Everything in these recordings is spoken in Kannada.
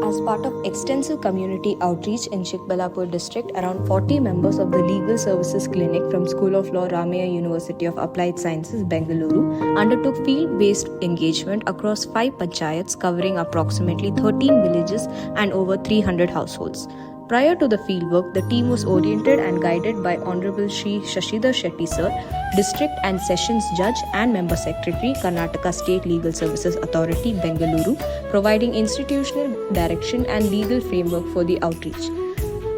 As part of extensive community outreach in Chikbalapur district, around 40 members of the Legal Services Clinic from School of Law, Ramaya University of Applied Sciences, Bengaluru, undertook field-based engagement across 5 panchayats covering approximately 13 villages and over 300 households. Prior to the fieldwork, the team was oriented and guided by Honorable Shri Shashidhar Shetty Sir, District and Sessions Judge and Member Secretary, Karnataka State Legal Services Authority, Bengaluru, providing institutional direction and legal framework for the outreach.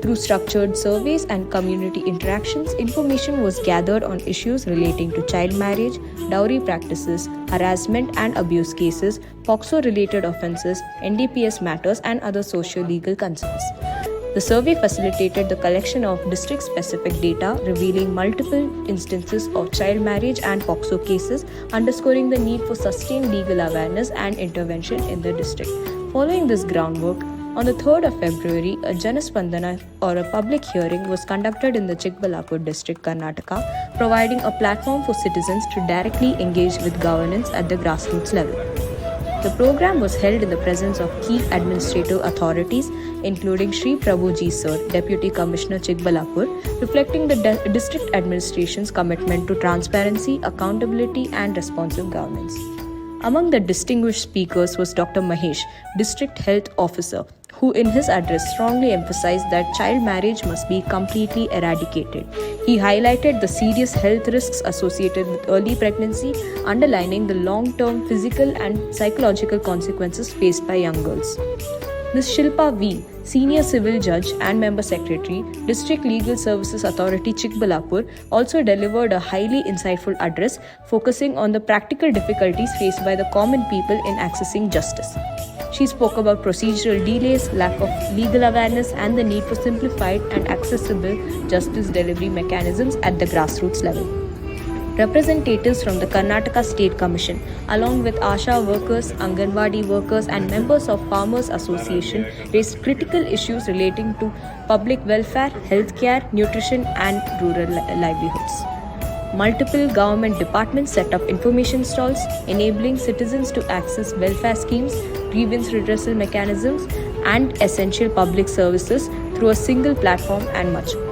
Through structured surveys and community interactions, information was gathered on issues relating to child marriage, dowry practices, harassment and abuse cases, POCSO-related offences, NDPS matters and other socio-legal concerns. The survey facilitated the collection of district-specific data revealing multiple instances of child marriage and POCSO cases, underscoring the need for sustained legal awareness and intervention in the district. Following this groundwork, on the 3rd of February, a Janaspandana or a public hearing was conducted in the Chikbalapur district, Karnataka, providing a platform for citizens to directly engage with governance at the grassroots level. The program was held in the presence of key administrative authorities, including Shri Prabhuji Sir, Deputy Commissioner Chikbalapur, reflecting the district administration's commitment to transparency, accountability and responsive governance. Among the distinguished speakers was Dr. Mahesh, District Health Officer, who in his address strongly emphasized that child marriage must be completely eradicated. He highlighted the serious health risks associated with early pregnancy, underlining the long-term physical and psychological consequences faced by young girls. Ms. Shilpa V., Senior Civil Judge and Member Secretary, District Legal Services Authority, Chikbalapur, also delivered a highly insightful address focusing on the practical difficulties faced by the common people in accessing justice. She spoke about procedural delays, lack of legal awareness, and the need for simplified and accessible justice delivery mechanisms at the grassroots level. Representatives from the Karnataka State Commission, along with ASHA workers, Anganwadi workers, and members of Farmers Association, raised critical issues relating to public welfare, healthcare, nutrition, and rural livelihoods. Multiple government departments set up information stalls, enabling citizens to access welfare schemes, grievance redressal mechanisms, and essential public services through a single platform and much more.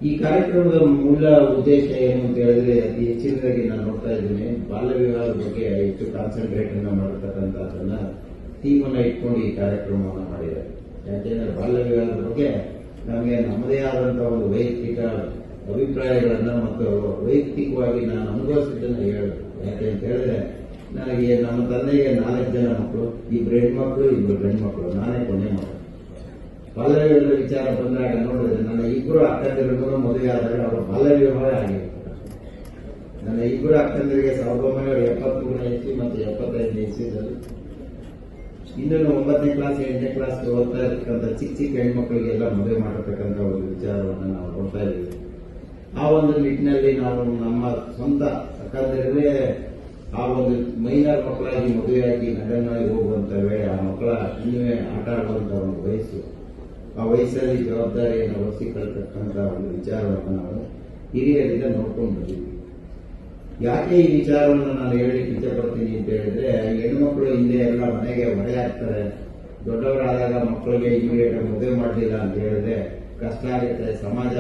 ಈ ಕಾರ್ಯಕ್ರಮದ ಮೂಲ ಉದ್ದೇಶ ಏನು ಅಂತ ಹೇಳಿದ್ರೆ ಅತಿ ಹೆಚ್ಚಿನದಾಗಿ ನಾನು ನೋಡ್ತಾ ಇದ್ದೀನಿ ಬಾಲ್ಯ ವಿವಾಹದ ಬಗ್ಗೆ ಹೆಚ್ಚು ಕಾನ್ಸಂಟ್ರೇಟ್ ಅನ್ನ ಮಾಡತಕ್ಕಂಥದ್ದನ್ನ ಥೀಮ್ ಅನ್ನ ಇಟ್ಕೊಂಡು ಈ ಕಾರ್ಯಕ್ರಮವನ್ನು ಮಾಡಿದ್ದಾರೆ. ಯಾಕೆಂದ್ರೆ ಬಾಲ್ಯ ವಿವಾಹದ ಬಗ್ಗೆ ನಮಗೆ ನಮ್ಮದೇ ಆದಂತಹ ಒಂದು ವೈಯಕ್ತಿಕ ಅಭಿಪ್ರಾಯಗಳನ್ನ ಮತ್ತು ವೈಯಕ್ತಿಕವಾಗಿ ನಾನು ಅನುಭವಿಸಿದ್ದನ್ನ ಹೇಳಬೇಕು. ಯಾಕೆ ಅಂತ ಹೇಳಿದ್ರೆ ನನಗೆ ನಮ್ಮ ತಂದೆಗೆ 4 ಜನ ಮಕ್ಕಳು, 2 ಹೆಣ್ಮಕ್ಳು 2 ಗಂಡು ಮಕ್ಕಳು, ನಾನೇ ಕೊನೆ ಮಕ್ಕಳು. ಬಾಲ್ಯ ವಿಚಾರ ಬಂದಾಗ ನೋಡಿದ್ರೆ ನನ್ನ 2 ಅಕ್ಕಂದಿರಿಗೂ ಮದುವೆ ಆದಾಗ ಅವರ ಬಾಲ್ಯ ವಿವಾಹ ಆಗಿರ್ತಾರೆ. ನನ್ನ 2 ಅಕ್ಕಂದಿರಿಗೆ 1973ನೇ ಇಸ್ವಿ ಮತ್ತು 75ನೇ ಇಸ್ವಿದಲ್ಲಿ ಇನ್ನೂ 9ನೇ ಕ್ಲಾಸ್ 8ನೇ ಕ್ಲಾಸ್ ಓದ್ತಾ ಇರ್ತಕ್ಕಂಥ ಚಿಕ್ಕ ಹೆಣ್ಮಕ್ಳಿಗೆಲ್ಲ ಮದುವೆ ಮಾಡತಕ್ಕಂಥ ಒಂದು ವಿಚಾರವನ್ನು ನಾವು ನೋಡ್ತಾ ಇದ್ದೀವಿ. ಆ ಒಂದು ನಿಟ್ಟಿನಲ್ಲಿ ನಾವು ನಮ್ಮ ಸ್ವಂತ ಅಕ್ಕಂದಿರೇ ಆ ಒಂದು ಮೈನರ್ ಮಕ್ಕಳಾಗಿ ಮದುವೆಯಾಗಿ ಲಂಡನ್ನಲ್ಲಿ ಹೋಗುವಂತ ವೇಳೆ ಆ ಮಕ್ಕಳ ಇನ್ನೂ ಆಟ ಆಡುವಂತ ಒಂದು ವಯಸ್ಸು, ಆ ವಯಸ್ಸಲ್ಲಿ ಜವಾಬ್ದಾರಿಯನ್ನು ವಹಿಸಿಕೊಳ್ತಕ್ಕಂಥ ಒಂದು ವಿಚಾರವನ್ನು ನಾವು ಹಿರಿಯರಿಂದ ನೋಡ್ಕೊಂಡು ಬಂದಿದ್ವಿ. ಯಾಕೆ ಈ ವಿಚಾರವನ್ನು ನಾನು ಹೇಳಲಿಕ್ಕೆ ಇಷ್ಟಪಡ್ತೀನಿ ಅಂತ ಹೇಳಿದ್ರೆ, ಹೆಣ್ಮಕ್ಳು ಹಿಂದೆ ಎಲ್ಲ ಮನೆಗೆ ಹೊರೆ ಆಗ್ತಾರೆ, ದೊಡ್ಡವರಾದಾಗ ಮಕ್ಕಳಿಗೆ ಇಮಿಡಿಯೇಟ್ ಮದುವೆ ಮಾಡಲಿಲ್ಲ ಅಂತ ಹೇಳಿದ್ರೆ ಕಷ್ಟ ಆಗುತ್ತೆ, ಸಮಾಜ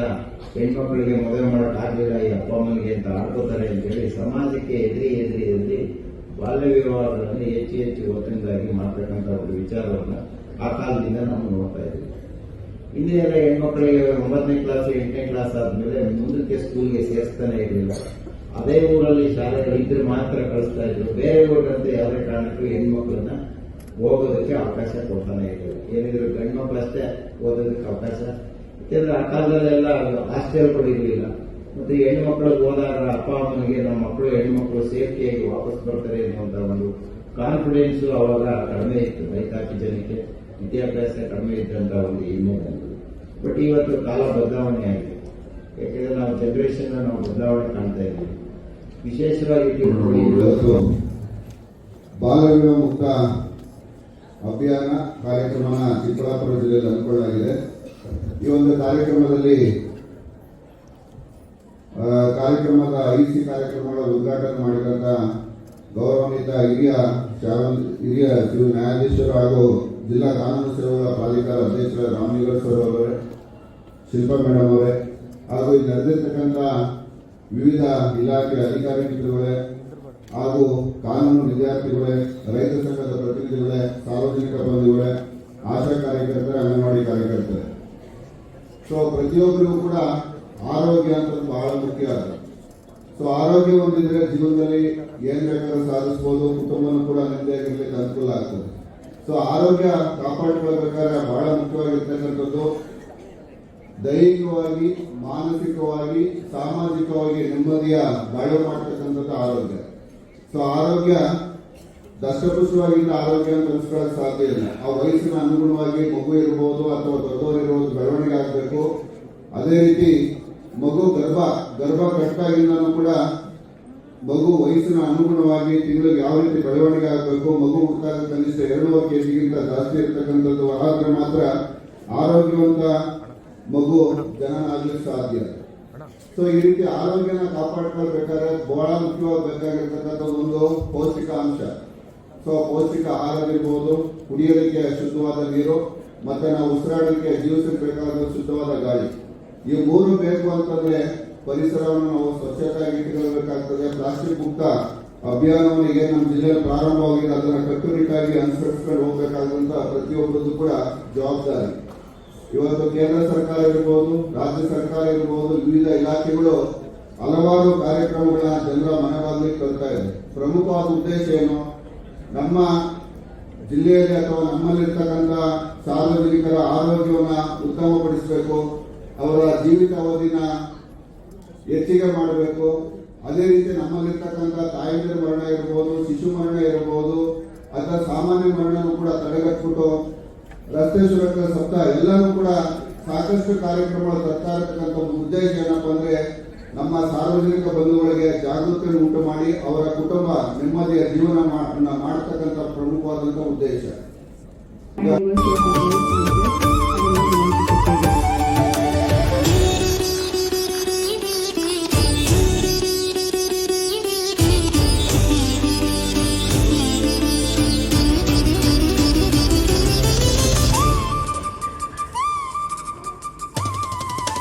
ಹೆಣ್ಮಕ್ಳಿಗೆ ಮದುವೆ ಮಾಡೋಕೆ ಆಗಲಿಲ್ಲ ಈ ಅಪ್ಪ ಅಮ್ಮನಿಗೆ ಅಂತ ಆಡ್ಕೋತಾರೆ ಅಂತ ಹೇಳಿ ಸಮಾಜಕ್ಕೆ ಎದುರಿ ಬಾಲ್ಯ ವಿವಾಹಗಳನ್ನು ಹೆಚ್ಚು ಹೆಚ್ಚು ಒತ್ತಡದಾಗಿ ಮಾಡ್ತಕ್ಕಂಥ ಒಂದು ವಿಚಾರವನ್ನು ಆ ಕಾಲದಿಂದ ನಾವು ನೋಡ್ತಾ ಇದ್ದೀವಿ. ಹಿಂದೆ ಎಲ್ಲ ಹೆಣ್ಮಕ್ಳಿಗೆ 9ನೇ ಕ್ಲಾಸ್ 8ನೇ ಕ್ಲಾಸ್ ಆದ್ಮೇಲೆ ಮುಂದಕ್ಕೆ ಸ್ಕೂಲ್ಗೆ ಸೇರಿಸ್ತಾನೆ ಇರಲಿಲ್ಲ. ಅದೇ ಊರಲ್ಲಿ ಶಾಲೆಗಳು ಇದ್ರೆ ಮಾತ್ರ ಕಳಿಸ್ತಾ ಇದ್ರು. ಬೇರೆ ಊರಂತೆ ಯಾವುದೇ ಕಾರಣಕ್ಕೂ ಹೆಣ್ಮಕ್ಳನ್ನ ಹೋಗೋದಕ್ಕೆ ಅವಕಾಶ ಕೊಡ್ತಾನೆ ಇರಲಿಲ್ಲ. ಏನಿದ್ರು ಗಂಡು ಮಕ್ಳು ಅಷ್ಟೇ ಓದೋದಕ್ಕೆ ಅವಕಾಶ. ಯಾಕೆಂದ್ರೆ ಆ ಕಾಲದಲ್ಲೆಲ್ಲ ಹಾಸ್ಟೆಲ್ಗಳು ಇರಲಿಲ್ಲ. ಮತ್ತೆ ಹೆಣ್ಮಕ್ಳಿಗೆ ಹೋದಾಗ ಅಪ್ಪ ಅಮ್ಮನಿಗೆ ನಮ್ಮ ಮಕ್ಕಳು ಹೆಣ್ಮಕ್ಳು ಸೇಫ್ಟಿಯಾಗಿ ವಾಪಸ್ ಬರ್ತಾರೆ ಅನ್ನುವಂತ ಒಂದು ಕಾನ್ಫಿಡೆನ್ಸ್ ಅವಾಗ ಕಡಿಮೆ ಇತ್ತು. ರೈತಾಪಿ ಜನಕ್ಕೆ ವಿದ್ಯಾಭ್ಯಾಸ ಕಡಿಮೆ ಇದ್ದಂತ ಒಂದು ಹಿನ್ನೆಲೆ. ಬಟ್ ಇವತ್ತು ಕಾಲ ಬದಲಾವಣೆ ಆಗಿದೆ. ಯಾಕೆಂದ್ರೆ ನಾವು ಜನರೇಷನ್ ನಾವು ಬದಲಾವಣೆ ಕಾಣ್ತಾ ಇದ್ದೀವಿ. ವಿಶೇಷವಾಗಿ ತಿಳ್ಕೊಳ್ಳಿ, ಇವತ್ತು ಬಾಲ್ಯ ವಿವಾಹ ಮುಕ್ತ ಅಭಿಯಾನ ಕಾರ್ಯಕ್ರಮನ ಚಿಕ್ಕಬಳ್ಳಾಪುರ ಜಿಲ್ಲೆಯಲ್ಲಿ ಹಮ್ಮಿಕೊಳ್ಳಲಾಗಿದೆ. ಈ ಒಂದು ಕಾರ್ಯಕ್ರಮದಲ್ಲಿ ಕಾರ್ಯಕ್ರಮದ ಐಸಿ ಕಾರ್ಯಕ್ರಮಗಳ ಉದ್ಘಾಟನೆ ಮಾಡಿದಂತ ಗೌರವಾನ್ವಿತ ಹಿರಿಯ ಸಿವಿಲ್ ನ್ಯಾಯಾಧೀಶರು ಹಾಗೂ ಜಿಲ್ಲಾ ಕಾನೂನು ಸೇವೆಗಳ ಪ್ರಾಧಿಕಾರ ಅಧ್ಯಕ್ಷರ ರಾಮಲಿಂಗೇಗೌಡ ಸರ್ ಅವರೇ, ಶಿಲ್ಪಾ ಮೇಡಮ್ ಅವರೇ, ಹಾಗೂ ಇಲ್ಲಿ ನಡೆದಿರ್ತಕ್ಕಂಥ ವಿವಿಧ ಇಲಾಖೆ ಅಧಿಕಾರಿ ಮಿತ್ರಗಳೇ ಹಾಗೂ ಕಾನೂನು ವಿದ್ಯಾರ್ಥಿಗಳೇ, ರೈತ ಸಂಘದ ಪ್ರತಿನಿಧಿಗಳೇ, ಸಾರ್ವಜನಿಕ ಬಂಧುಗಳೇ, ಆಶಾ ಕಾರ್ಯಕರ್ತರೆ, ಅಂಗನವಾಡಿ ಕಾರ್ಯಕರ್ತರೆ. ಸೊ ಪ್ರತಿಯೊಬ್ಬರಿಗೂ ಕೂಡ ಆರೋಗ್ಯ ಅಂತ ಬಹಳ ಮುಖ್ಯ. ಸೊ ಆರೋಗ್ಯ ಹೊಂದಿದ್ರೆ ಜೀವನದಲ್ಲಿ ಏನ್ ಬೇಕಾದ್ರೂ ಸಾಧಿಸಬಹುದು, ಕುಟುಂಬನೂ ಕೂಡ ನೆಮ್ಮದಿಯಾಗಿರ್ಲಿಕ್ಕೆ ಅನುಕೂಲ ಆಗ್ತದೆ. ಸೊ ಆರೋಗ್ಯ ಕಾಪಾಡಿಕೊಳ್ಬೇಕಾದ್ರೆ ಬಹಳ ಮುಖ್ಯವಾಗಿರ್ತಕ್ಕಂಥದ್ದು ದೈಹಿಕವಾಗಿ, ಮಾನಸಿಕವಾಗಿ, ಸಾಮಾಜಿಕವಾಗಿ ನೆಮ್ಮದಿಯ ಬಾಳ್ವೆ ಮಾಡ್ತಕ್ಕಂಥದ್ದು ಆರೋಗ್ಯ. ಸೊ ಆರೋಗ್ಯ ದಷ್ಟಪುಷ್ಟವಾಗಿದ್ದ ಆರೋಗ್ಯ ಅಂತ ಅನ್ಸ್ಕೊಳ್ಳೋಕೆ ಸಾಧ್ಯ ಇಲ್ಲ. ಆ ವಯಸ್ಸಿನ ಅನುಗುಣವಾಗಿ ಮಗು ಇರ್ಬೋದು ಅಥವಾ ದೊಡ್ಡವರು ಇರ್ಬೋದು ಬೆಳವಣಿಗೆ ಆಗಬೇಕು. ಅದೇ ರೀತಿ ಮಗು ಗರ್ಭ ಕಟ್ಟಾಗಿಂದನೂ ಕೂಡ ಮಗು ವಯಸ್ಸಿನ ಅನುಗುಣವಾಗಿ ತಿಂಗಳಿಗೆ ಯಾವ ರೀತಿ ಬೆಳವಣಿಗೆ ಆಗಬೇಕು, ಮಗು ಹುಟ್ಟಾಗ ಕನಿಷ್ಠ 2 ಕೆಜಿಗಿಂತ ಜಾಸ್ತಿ ಇರ್ತಕ್ಕಂಥದ್ದು ಆದ್ರೆ ಮಾತ್ರ ಆರೋಗ್ಯವಂತ ಮಗು ಜನನ ಆಗ್ಲಿಕ್ಕೆ ಸಾಧ್ಯ. ಸೊ ಈ ರೀತಿ ಆರೋಗ್ಯನ ಕಾಪಾಡ್ಕೊಳ್ಬೇಕಾದ್ರೆ ಬಹಳ ಮುಖ್ಯವಾಗಿ ಬೇಕಾಗಿರ್ತಕ್ಕಂಥ ಒಂದು ಪೌಷ್ಟಿಕಾಂಶ. ಸೊ ಪೌಷ್ಟಿಕ ಆಹಾರ ಇರ್ಬೋದು, ಕುಡಿಯೋದಕ್ಕೆ ಶುದ್ಧವಾದ ನೀರು, ಮತ್ತೆ ನಾವು ಉಸಿರಾಡಲಿಕ್ಕೆ ಜೀವಿಸಕ್ಕೆ ಬೇಕಾದ ಶುದ್ಧವಾದ ಗಾಳಿ. ಈ 3 ಬೇಕು ಅಂತಂದ್ರೆ ಪರಿಸರವನ್ನು ನಾವು ಸ್ವಚ್ಛತೆಯಾಗಿ ಇಟ್ಟುಕೊಳ್ಳಬೇಕಾಗ್ತದೆ. ಪ್ಲಾಸ್ಟಿಕ್ ಮುಕ್ತ ಅಭಿಯಾನವನ್ನು ಈಗ ನಮ್ಮ ಜಿಲ್ಲೆಯಲ್ಲಿ ಪ್ರಾರಂಭವಾಗಿದೆ. ಅದನ್ನು ಕಟ್ಟುನಿಟ್ಟಾಗಿ ಅನುಸರಿಸಿಕೊಂಡು ಹೋಗಬೇಕಾದಂತ ಪ್ರತಿಯೊಬ್ಬರದ್ದು ಕೂಡ ಜವಾಬ್ದಾರಿ. ಇವತ್ತು ಕೇಂದ್ರ ಸರ್ಕಾರ ಇರಬಹುದು, ರಾಜ್ಯ ಸರ್ಕಾರ ಇರಬಹುದು, ವಿವಿಧ ಇಲಾಖೆಗಳು ಹಲವಾರು ಕಾರ್ಯಕ್ರಮಗಳನ್ನ ಜನರ ಮನೆ ಬಾಗಿಲಿಗೆ ತರ್ತಾ ಇದೆ. ಪ್ರಮುಖವಾದ ಉದ್ದೇಶ ಏನು? ನಮ್ಮ ಜಿಲ್ಲೆಯಲ್ಲಿ ಅಥವಾ ನಮ್ಮಲ್ಲಿರ್ತಕ್ಕಂಥ ಸಾರ್ವಜನಿಕರ ಆರೋಗ್ಯವನ್ನ ಉತ್ತಮಪಡಿಸಬೇಕು, ಅವರ ಜೀವಿತಾವಧಿನ ಹೆಚ್ಚಿಗೆ ಮಾಡಬೇಕು. ಅದೇ ರೀತಿ ನಮ್ಮಲ್ಲಿರ್ತಕ್ಕಂಥ ತಾಯಂದಿರ ಮರಣ ಇರಬಹುದು, ಶಿಶು ಮರಣ ಇರಬಹುದು, ಅಥವಾ ಸಾಮಾನ್ಯ ಮರಣನೂ ಕೂಡ ತಡೆಗಟ್ಬಿಟ್ಟು ರಸ್ತೆ ಸುರಕ್ಷತಾ ಸಪ್ತಾಹ ಎಲ್ಲನೂ ಕೂಡ ಸಾಕಷ್ಟು ಕಾರ್ಯಕ್ರಮಗಳು ತರ್ತಾ ಇರತಕ್ಕಂಥ ಉದ್ದೇಶ ಏನಪ್ಪಾ ಅಂದ್ರೆ ನಮ್ಮ ಸಾರ್ವಜನಿಕ ಬಂಧುಗಳಿಗೆ ಜಾಗೃತಿಯನ್ನು ಉಂಟು ಮಾಡಿ ಅವರ ಕುಟುಂಬ ನೆಮ್ಮದಿಯ ಜೀವನ ಮಾಡತಕ್ಕಂಥ ಪ್ರಮುಖವಾದಂತಹ ಉದ್ದೇಶ.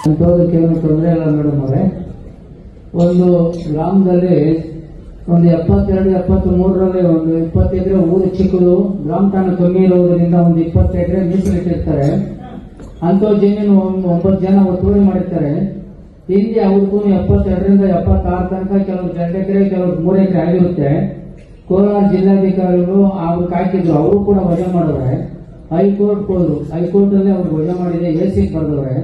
ಅಂತೋದಕ್ಕೆ ಏನು ತೊಂದರೆ ಇಲ್ಲ ಮೇಡಮ್ ಅವರೇ. ಒಂದು ಗ್ರಾಮದಲ್ಲಿ ಒಂದು 72-73ರಲ್ಲಿ ಒಂದು 20 ಎಕರೆ ಊರು ಚಿಕ್ಕದು, ಗ್ರಾಮ ಠಾಣ ಕಮ್ಮಿ ಇರುವುದರಿಂದ ಒಂದು 20 ಎಕರೆ ಮೀಸಲಿಟ್ಟಿರ್ತಾರೆ. ಅಂತ ಜಮೀನು 9 ಜನ ಒತ್ತುವರಿ ಮಾಡಿರ್ತಾರೆ. ಹಿಂದೆ ಅವ್ರಿಗೂ 72ರಿಂದ 76 ತನಕ ಕೆಲವರು 2 ಎಕರೆ ಕೆಲವರು 3 ಎಕರೆ ಆಗಿರುತ್ತೆ. ಕೋಲಾರ ಜಿಲ್ಲಾಧಿಕಾರಿಗಳು ಅವ್ರು ಕಾಯ್ತಿದ್ರು, ಅವರು ಕೂಡ ವಜಾ ಮಾಡಿದ್ರೆ ಹೈಕೋರ್ಟ್ ಹೋದ್ರು. ಹೈಕೋರ್ಟ್ ಅಲ್ಲಿ ಅವ್ರು ವಜಾ ಮಾಡಿದೆ, ಎಸಿ ಬರೆದವ್ರೆ.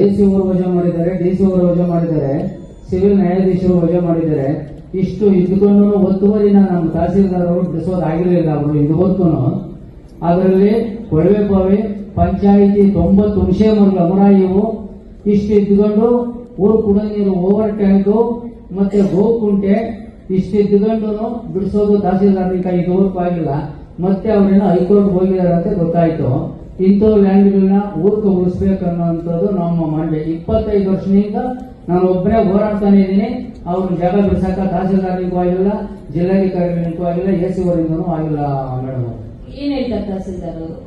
ಎಸಿ ಅವರು ವಜಾ ಮಾಡಿದ್ದಾರೆ, ಡಿಸಿ ಅವರು ವಜಾ ಮಾಡಿದ್ದಾರೆ, ಸಿವಿಲ್ ನ್ಯಾಯಾಧೀಶರು ವಜಾ ಮಾಡಿದ್ದಾರೆ. ಇಷ್ಟು ಇದ್ಕೊಂಡು ಒತ್ತುವರಿನ ನಮ್ಮ ತಹಸೀಲ್ದಾರ್ ಅವರು ಬಿಡಿಸೋದಾಗಿರ್ಲಿಲ್ಲ. ಅವರು ಇದುವರೆಗೂ ಅದರಲ್ಲಿ ಕೊಳವೆ ಬಾವಿ, ಪಂಚಾಯಿತಿ 90 ಹುಣಸೆ ಮರಗಳ ಮರ ಇವು ಇಷ್ಟು ಇದ್ಕೊಂಡು ಊರು ಕುಡಿಯೋ ನೀರು ಓವರ್ ಟ್ಯಾಂಕು ಮತ್ತೆ ಗೋಕುಂಟೆ ಇಷ್ಟು ಇದ್ಕೊಂಡು ಬಿಡಿಸೋದು ತಹಸೀಲ್ದಾರ್ನಿಂದ ಇದುವರೆಗೂ ಆಗಿಲ್ಲ. ಮತ್ತೆ ಅವ್ರೇನೋ ಹೈಕೋರ್ಟ್ ಹೋಗಿದ್ದಾರೆ ಅಂತ ಗೊತ್ತಾಯ್ತು. ಇಂಥ ಲ್ಯಾಂಡ್ಗಳನ್ನ ಊರಿಗೆ ಉಳಿಸ್ಬೇಕನ್ನುವಂಥದ್ದು ನಮ್ಮ ಮಂಡ್ಯ 25 ವರ್ಷದಿಂದ ನಾನು ಒಬ್ಬನೇ ಹೋರಾಡ್ತಾನೆ ಇದ್ದೀನಿ. ಅವ್ರ ಜಾಗ ಬಿಡಿಸಾಕ ತಹಸೀಲ್ದಾರ್ನಿಗೂ ಆಗಿಲ್ಲ, ಜಿಲ್ಲಾಧಿಕಾರಿಗಳಿಗೂ ಆಗಿಲ್ಲ, ಎಸಿ ಅವರಿಂದನೂ ಆಗಿಲ್ಲ ಮೇಡಮ್. ಏನ್ ಹೇಳ್ತಾರೆ ತಹಸೀಲ್ದಾರ್ ಅವರು?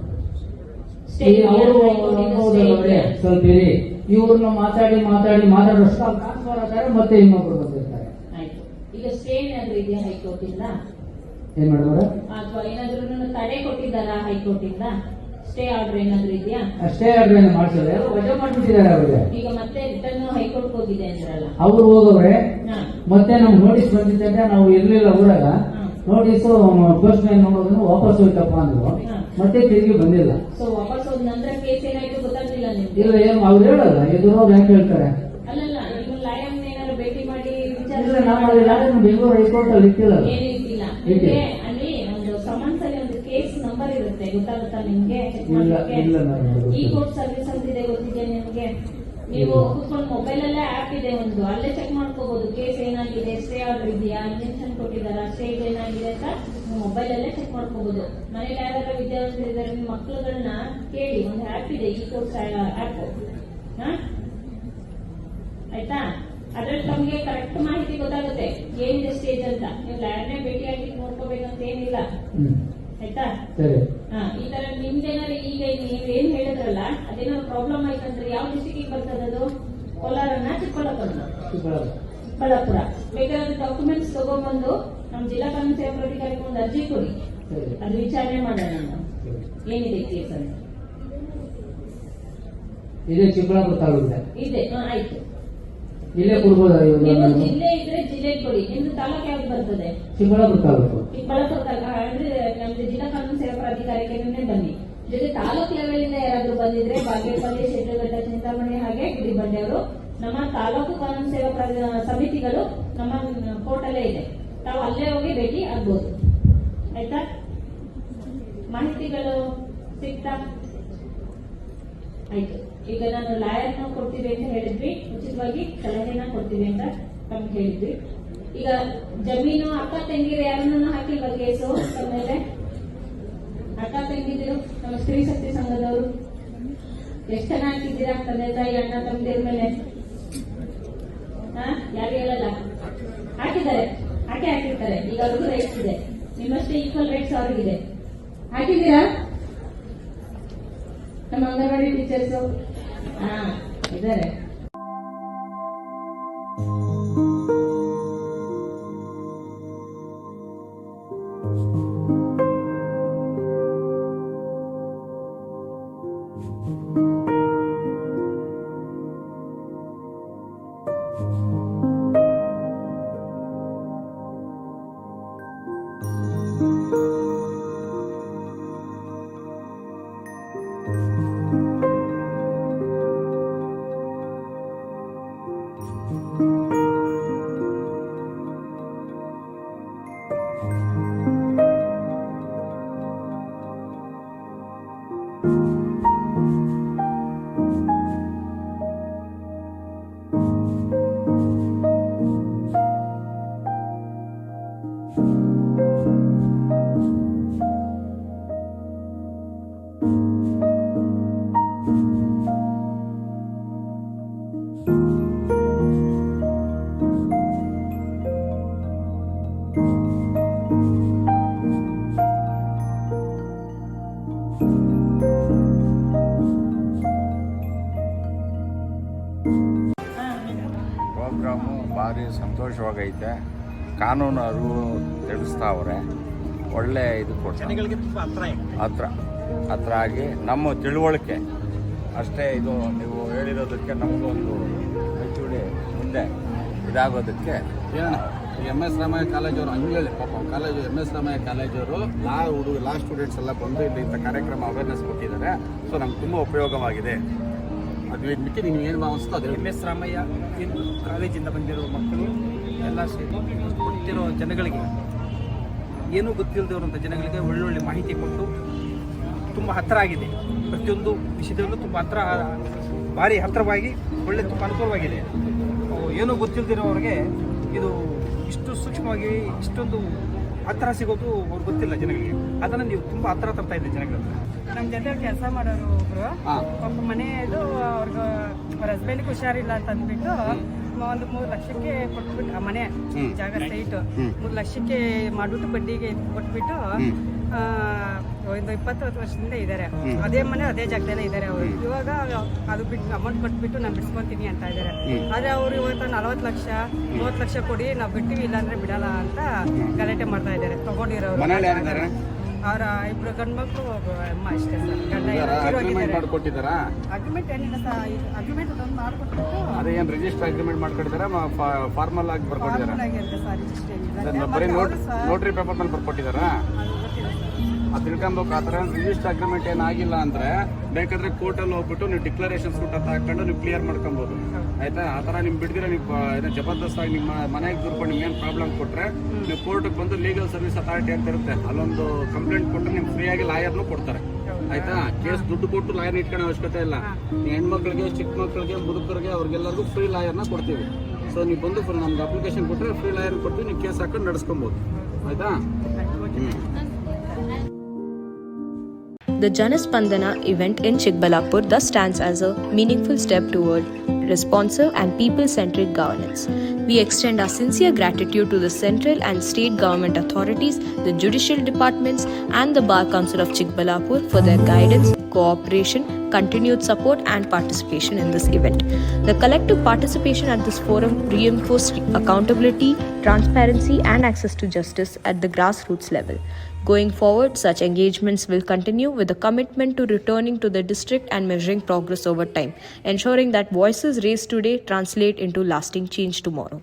ಸ್ವಲ್ಪ ಇರಿ, ಇವ್ರನ್ನ ಮಾತಾಡೋಷ್ಟು ಅವ್ರು ಕಾಸು ಬರತಾರೆ, ಮತ್ತೆ ಇನ್ನೊಬ್ರು ಬಂದಿರ್ತಾರೆ. ಆಯ್ತು, ಈಗ ಸ್ಟೇ ಏನಾದ್ರು ಇದೆಯಾ ಹೈಕೋರ್ಟ್ ಇಂದ? ಏನ್ ಮಾಡಿದ್ರೆ ಅಥವಾ ಏನಾದ್ರು ತಡೆ ಕೊಟ್ಟಿದ್ದಾರಾ ಹೈಕೋರ್ಟ್ ಇಂದ? ಸ್ಟೇ ಆರ್ಡರ್ ಏನಾದ್ರು ಇದೆಯಾ? ಅಷ್ಟೇ ಆರ್ಡರ್ ಮಾಡಿಸಿಲ್ಲ, ಎಲ್ಲ ವಜಾ ಮಾಡ್ಬಿಟ್ಟಿದ್ದಾರೆ ಅವ್ರಿಗೆ. ಈಗ ಮತ್ತೆ ರಿಟರ್ನ್ ಹೈಕೋರ್ಟ್ ಹೋಗಿದೆ ಅಂದ್ರಲ್ಲ. ಅವ್ರು ಹೋಗವ್ರೆ, ಹಾ. ಮತ್ತೆ ನಮ್ಗೆ ನೋಟಿಸ್ ಬಂದಿದ್ದಂತೆ ನಾವು ಇರ್ಲಿಲ್ಲ ಊರಾಗ. ನೋಟಿಸು ಪೋಸ್ಟ್ ಮ್ಯಾನ್ ನೋಡೋದನ್ನು ವಾಪಸ್ ಹೋಯ್ತಪ್ಪ ಅಂದ್ರು, ಮತ್ತೆ ತಿರುಗಿ ಬಂದಿಲ್ಲ. ಸೊ ವಾಪಸ್ ಹೋದ ನಂತರ ಕೇಸ್ ಏನಾಯ್ತು ಗೊತ್ತಾಗ್ಲಿಲ್ಲ ನಿಮ್ಗೆ? ಇಲ್ಲ, ಏನು ಅವ್ರು ಹೇಳಲ್ಲ, ಎದುರವ್ರು ಯಾಕೆ ಹೇಳ್ತಾರೆ? ಅಲ್ಲಲ್ಲ, ನಿಮ್ಮ ಲಾಯರ್ ಏನಾದ್ರು ಭೇಟಿ ಮಾಡಿ ಇಲ್ಲ, ನಾವು ಬೆಂಗಳೂರು ಹೈಕೋರ್ಟ್ ಅಲ್ಲಿ ಇಟ್ಟಿಲ್ಲ. ಏನು ಇಟ್ಟಿಲ್ಲ ನಿಮ್ಗೆ? ಅಲ್ಲಿ ಒಂದು ಸಮನ್ಸ್ ಅಲ್ಲಿ ಒಂದು ಕೇಸ್ ನಂಬರ್ ಇರುತ್ತೆ, ಗೊತ್ತಾಗುತ್ತಾ ನಿಮ್ಗೆ? ಇಲ್ಲ, ಈ ಕೋರ್ಟ್ ಸರ್ವಿಸ್ ಅಂತ ಇದೆ, ಗೊತ್ತಿದೆ ನಿಮ್ಗೆ? ನೀವು ಕುತ್ಕೊಂಡು ಮೊಬೈಲ್ ಅಲ್ಲೇ ಆಪ್ ಇದೆ ಒಂದು, ಅಲ್ಲೇ ಚೆಕ್ ಮಾಡ್ಕೋಬಹುದು ಕೇಸ್ ಏನಾಗಿದೆ, ಸ್ಟೇ ಆರ್ಡರ್ ಇದೆಯಾ, ಇಂಜೆಕ್ಷನ್ ಕೊಟ್ಟಿದಾರಾ, ಸ್ಟೇಜ್ ಏನಾಗಿದೆ ಅಂತ ಮೊಬೈಲ್ ಅಲ್ಲೇ ಚೆಕ್ ಮಾಡ್ಕೋಬಹುದು. ಮನೇಲಿ ಯಾರು ವಿದ್ಯಾವಂತರಿದ್ದಾರೆ ನಿಮ್ಮ ಮಕ್ಕಳುಗಳನ್ನ ಕೇಳಿ, ಒಂದು ಆಪ್ ಇದೆ, ಈ ಕೋರ್ಸ್ ಆಪ್. ಆಯ್ತಾ? ಅದ್ರಲ್ಲಿ ತಮ್ಗೆ ಕರೆಕ್ಟ್ ಮಾಹಿತಿ ಗೊತ್ತಾಗುತ್ತೆ ಏನಿದೆ ಸ್ಟೇಜ್ ಅಂತ. ನೀವು ಲ್ಯಾಬ್ನೇ ಭೇಟಿಯಾಗಿ ನೋಡ್ಕೋಬೇಕಂತ ಏನಿಲ್ಲ. ಆಯ್ತಾ? ಈ ತರ ನಿಮ್ದೇನಾದ್ರು ಈಗ ನೀವೇನ್ ಹೇಳಿದ್ರಲ್ಲ, ಅದೇನಾದ್ರು ಪ್ರಾಬ್ಲಮ್ ಆಯ್ತಂದ್ರೆ ಯಾವ ಡಿಸ್ಟಿಕ್ ಬರ್ತದದು? ಕೋಲಾರನ ಚಿಕ್ಕಬಳ್ಳಾಪುರ? ಚಿಕ್ಕಬಳ್ಳಾಪುರ. ಬೇಕಾದ್ರೆ ಡಾಕ್ಯುಮೆಂಟ್ಸ್ ತಗೊಂಡ್ಬಂದು ನಮ್ ಜಿಲ್ಲಾ ಕಾನೂನು ಸೇವಾ ಪ್ರಾಧಿಕಾರಕ್ಕೆ ಒಂದು ಅರ್ಜಿ ಕೊಡಿ, ಅದು ವಿಚಾರಣೆ ಮಾಡೋಣ ನಾವು ಏನಿದೆ ಕೇಸ್ ಅಂತ. ಇದೆ ಚಿಕ್ಕಬಳ್ಳಾಪುರ ತಾಲೂಕು ಇದೆ. ಆಯ್ತು, ಇಲ್ಲೇ ಕೊಡ್ಬೋದ? ಜಿಲ್ಲೆ ಇದ್ರೆ ಜಿಲ್ಲೆ ಕೊಡಿ. ನಿಮ್ದು ತಾಲೂಕು ಯಾವ್ದು ಬರ್ತದೆ? ಚಿಕ್ಕಬಳ್ಳಾಪುರ ತಾಲೂಕು. ಚಿಕ್ಕಬಳ್ಳಾಪುರ ತಾಲೂಕು ಅಂದ್ರೆ ನಮ್ದು ಜಿಲ್ಲಾ ಕಾನೂನು ಸೇವಾ ಪ್ರಾಧಿಕಾರಕ್ಕೆ ಬನ್ನಿ. ಜೊತೆ ತಾಲೂಕ್ ಲೆವೆಲ್ ಇಂದ ಯಾರಾದ್ರೂ ಬಂದಿದ್ರೆ ಬಾಗೇಪಲ್ಲಿ, ಶೆಟ್ಟಘಟ್ಟ, ಚಿಂತಾಮಣಿ ಹಾಗೆ ಗುಡಿಬಂಡೆ ಅವರು ನಮ್ಮ ತಾಲೂಕು ಕಾನೂನು ಸೇವಾ ಸಮಿತಿಗಳು ನಮ್ಮ ಕೋರ್ಟ್ ಅಲ್ಲೇ ಇದೆ, ತಾವು ಅಲ್ಲೇ ಹೋಗಿ ಭೇಟಿ ಆಗ್ಬೋದು. ಆಯ್ತಾ? ಮಾಹಿತಿಗಳು ಸಿಗ್ತಾ? ಆಯ್ತು. ಈಗ ನಾನು ಲಾಯರ್ನ ಕೊಡ್ತೀವಿ ಅಂತ ಹೇಳಿದ್ವಿ, ಉಚಿತವಾಗಿ ಸಲಹೆನ ಕೊಡ್ತೀವಿ ಅಂತ ತಮ್ಗೆ ಹೇಳಿದ್ವಿ. ಈಗ ಜಮೀನು ಅಕ್ಕ ತಂಗಿರು ಯಾರನ್ನ ಹಾಕಿಲ್ವ ಕೇಸು ತಮ್ಮ ಮೇಲೆ? ಅಕ್ಕ ತಂಗಿದ್ರು ನಮ್ಮ ಸ್ತ್ರೀ ಶಕ್ತಿ ಸಂಘದವರು ಎಷ್ಟು ಜನ ಹಾಕಿದ್ದೀರಾ? ತಂದೆ ತಾಯಿ, ಅಣ್ಣ ತಮ್ಮದಿರ ಮೇಲೆ? ಯಾರು ಹೇಳಲ್ಲ, ಹಾಕಿದ್ದಾರೆ, ಹಾಕಿರ್ತಾರೆ. ಈಗ ಅವ್ರಿಗೂ ರೈಟ್ಸ್ ಇದೆ, ನಿಮ್ಮಷ್ಟೇ ಈಕ್ವಲ್ ರೈಟ್ಸ್ ಅವ್ರಿಗಿದೆ. ಹಾಕಿದ್ದೀರಾ? ನಮ್ಮ ಅಂಗನವಾಡಿ ಟೀಚರ್ಸ್ ಇದ್ದಾರೆ. ಪ್ರೋಗ್ರಾಮು ಭಾರಿ ಸಂತೋಷವಾಗೈತೆ. ಕಾನೂನು ಅರಿವು ತಿಳಿಸ್ತಾವ್ರೆ, ಒಳ್ಳೆ ಇದು ಕೊಡ್ತಾರೆ, ಹತ್ರ ಆಗಿ ನಮ್ಮ ತಿಳುವಳಿಕೆ ಅಷ್ಟೇ. ಇದು ನೀವು ಹೇಳಿರೋದಕ್ಕೆ ನಮಗೊಂದು ಮೆಚ್ಚುಗೆ ಮುಂದೆ ಇದಾಗೋದಕ್ಕೆ. MS ರಾಮಯ್ಯ ಕಾಲೇಜವರು ಹಂಗೆ ಹೇಳಿ ಪಾಪ ಕಾಲೇಜು MS ರಾಮಯ್ಯ ಕಾಲೇಜವರು ಲಾ ಸ್ಟೂಡೆಂಟ್ಸ್ ಎಲ್ಲ ಬಂದು ಇಲ್ಲಿ ಇಂಥ ಕಾರ್ಯಕ್ರಮ ಅವೇರ್ನೆಸ್ ಕೊಟ್ಟಿದ್ದಾರೆ. ಸೊ ನಮ್ಗೆ ತುಂಬ ಉಪಯೋಗವಾಗಿದೆ. ಅದು ಮಿಕ್ಕಿ ನಿಮ್ಗೆ ಏನು ಅನಿಸ್ತು? ಅದು MS ರಾಮಯ್ಯ ಕಾಲೇಜಿಂದ ಬಂದಿರೋ ಮಕ್ಕಳು ಎಲ್ಲ ಸೇರಿ ಕೊಟ್ಟಿರೋ ಜನಗಳಿಗೆ, ಏನೂ ಗೊತ್ತಿಲ್ಲದಿರುವಂಥ ಜನಗಳಿಗೆ ಒಳ್ಳೊಳ್ಳೆ ಮಾಹಿತಿ ಕೊಟ್ಟು ತುಂಬ ಹತ್ತಿರ ಆಗಿದೆ. ಪ್ರತಿಯೊಂದು ವಿಷಯದಲ್ಲೂ ತುಂಬ ಭಾರಿ ಹತ್ತಿರವಾಗಿ ಒಳ್ಳೆ ತುಂಬ ಅನುಕೂಲವಾಗಿದೆ. ಏನೂ ಗೊತ್ತಿಲ್ಲದಿರೋರಿಗೆ ಇದು ಇಷ್ಟು ಸೂಕ್ಷ್ಮವಾಗಿ ಇಷ್ಟೊಂದು ಹತ್ತಿರ ಸಿಗೋದು ಅವ್ರಿಗೆ ಗೊತ್ತಿಲ್ಲ ಜನಗಳಿಗೆ. ಅದನ್ನು ನೀವು ತುಂಬ ಹತ್ತಿರ ತರ್ತಾ ಇದ್ದೀರಿ ಜನಗಳ ಹತ್ರ. ನಮ್ಮ ಜೊತೆ ಕೆಲಸ ಮಾಡೋರು ಒಬ್ರು ಪಾಪ ಮನೆಯದು ಅವ್ರಿಗೆ ಅವ್ರ ಹಸ್ಬೆಂಡ್ಗೆ ಹುಷಾರಿಲ್ಲ ಅಂತ ಅಂದ್ಬಿಟ್ಟು ಒಂದು 3 ಲಕ್ಷಕ್ಕೆ ಕೊಟ್ಬಿಟ್ಟು ಆ ಮನೆ ಜಾಗ ಸೈಟ್ 3 ಲಕ್ಷಕ್ಕೆ ಮಾಡ್ಬಿಟ್ಟು ಬಡ್ಡಿಗೆ ಕೊಟ್ಬಿಟ್ಟು ಒಂದು 20 ವರ್ಷದಿಂದ ಇದ್ದಾರೆ. ಅದೇ ಮನೆ ಅದೇ ಜಾಗದಲ್ಲೇ ಇದ್ದಾರೆ ಅವರು. ಇವಾಗ ಅದು ಬಿಟ್ಟು ಅಮೌಂಟ್ ಕೊಟ್ಬಿಟ್ಟು ನಾನು ಬಿಡಿಸ್ಕೊಂತೀನಿ ಅಂತ ಇದ್ದಾರೆ. ಆದ್ರೆ ಅವರು ಇವತ್ತು 40 ಲಕ್ಷ 30 ಲಕ್ಷ ಕೊಡಿ ನಾವು ಬಿಡ್ತೀವಿ, ಇಲ್ಲಾಂದ್ರೆ ಬಿಡಲ್ಲ ಅಂತ ಗಲಾಟೆ ಮಾಡ್ತಾ ಇದ್ದಾರೆ ತಗೊಂಡಿರೋರು. ಅವರ ಇಬ್ರು ಗಂಡು ಮಕ್ಕಳು ಒಬ್ಬ ಅಮ್ಮ ಅಷ್ಟೇ ಸರ್. ಗಂಡ ಅಗ್ರಿಮೆಂಟ್ ಮಾಡಿಕೊಟ್ಟಿದ್ದಾರಾ? ಅಗ್ರಿಮೆಂಟ್ ಏನಿಲ್ಲ ಸರ್, ಅಗ್ರಿಮೆಂಟ್ ಒಂದು ಮಾಡ್ಕೊಟ್ಬಿಟ್ಟು ಅದೇ ಏನು ರಿಜಿಸ್ಟರ್ ಅಗ್ರಿಮೆಂಟ್ ಮಾಡ್ಕೊಟ್ಟಿದ್ದಾರೆ, ಫಾರ್ಮಲ್ ಆಗಿ ಬರ್ಕೊಟ್ಟಿದ್ದಾರೆ? ಫಾರ್ಮಲ್ ಆಗಿರುತ್ತೆ ಸರ್, ರಿಜಿಸ್ಟರ್ ಏನಿಲ್ಲ. ಬರೀ ಮತ್ತೆ ಅವ್ರು ಸರ್ ನೋಟ್ರಿ ಪೇಪರ್ ಮೇಲೆ ಬರ್ಕೊಟ್ಟಿದ್ದಾರಾ? ಅದು ಗೊತ್ತಿಲ್ಲ ಸರ್. ಅದು ತಿಳ್ಕೊಬೇಕು. ಆ ಥರ ರಿಜಿಸ್ಟರ್ ಅಗ್ರಿಮೆಂಟ್ ಏನಾಗಿಲ್ಲ ಅಂದರೆ ಬೇಕಾದ್ರೆ ಕೋರ್ಟಲ್ಲಿ ಹೋಗ್ಬಿಟ್ಟು ನೀವು ಡಿಕ್ಲರೇಷನ್ ಸೂಟ್ ಅಂತ ಹಾಕೊಂಡು ನೀವು ಕ್ಲಿಯರ್ ಮಾಡ್ಕೊಬೋದು. ಆಯ್ತಾ? ಆ ಥರ ನಿಮ್ಗೆ ಬಿಡ್ದಿರ ನೀವು ಏನೋ ಜಬರ್ದಸ್ತಾಗಿ ನಿಮ್ಮ ಮನೆಗೆ ದುರ್ಕೊಂಡು ನಿಮ್ಗೆ ಏನು ಪ್ರಾಬ್ಲಮ್ ಕೊಟ್ಟರೆ ನೀವು ಕೋರ್ಟಿಗೆ ಬಂದು ಲೀಗಲ್ ಸರ್ವಿಸ್ ಅಥಾರಿಟಿ ಅಂತ ಇರುತ್ತೆ, ಅಲ್ಲೊಂದು ಕಂಪ್ಲೇಂಟ್ ಕೊಟ್ಟರೆ ನಿಮ್ಗೆ ಫ್ರೀಯಾಗಿ ಲಾಯರ್ನು ಕೊಡ್ತಾರೆ. ಆಯ್ತಾ? ಕೇಸ್ ದುಡ್ಡು ಕೊಟ್ಟು ಲಾಯರ್ ಇಟ್ಕೊಳ್ಳೋ ಅವಶ್ಯಕತೆ ಇಲ್ಲ. ಹೆಣ್ಮಕ್ಳಿಗೆ, ಚಿಕ್ಕ ಮಕ್ಕಳಿಗೆ, ಮುದುಕರಿಗೆ ಅವ್ರಿಗೆಲ್ಲರಿಗೂ ಫ್ರೀ ಲಾಯರ್ನ ಕೊಡ್ತೀವಿ. ಸೊ ನೀವು ಬಂದು ನಮ್ಗೆ ಅಪ್ಲಿಕೇಶನ್ ಕೊಟ್ಟರೆ ಫ್ರೀ ಲಾಯರ್ ಕೊಡ್ತೀವಿ, ನೀವು ಕೇಸ್ ಹಾಕೊಂಡು ನಡೆಸ್ಕೊಬೋದು. ಆಯ್ತಾ? The Janaspandana event in Chikbalapur thus stands as a meaningful step toward responsive and people-centric governance. We extend our sincere gratitude to the central and state government authorities, the judicial departments, and the Bar Council of Chikbalapur for their guidance, cooperation, continued support and participation in this event. The collective participation at this forum reinforced accountability, transparency and access to justice at the grassroots level. Going forward, such engagements will continue with a commitment to returning to the district and measuring progress over time, ensuring that voices raised today translate into lasting change tomorrow.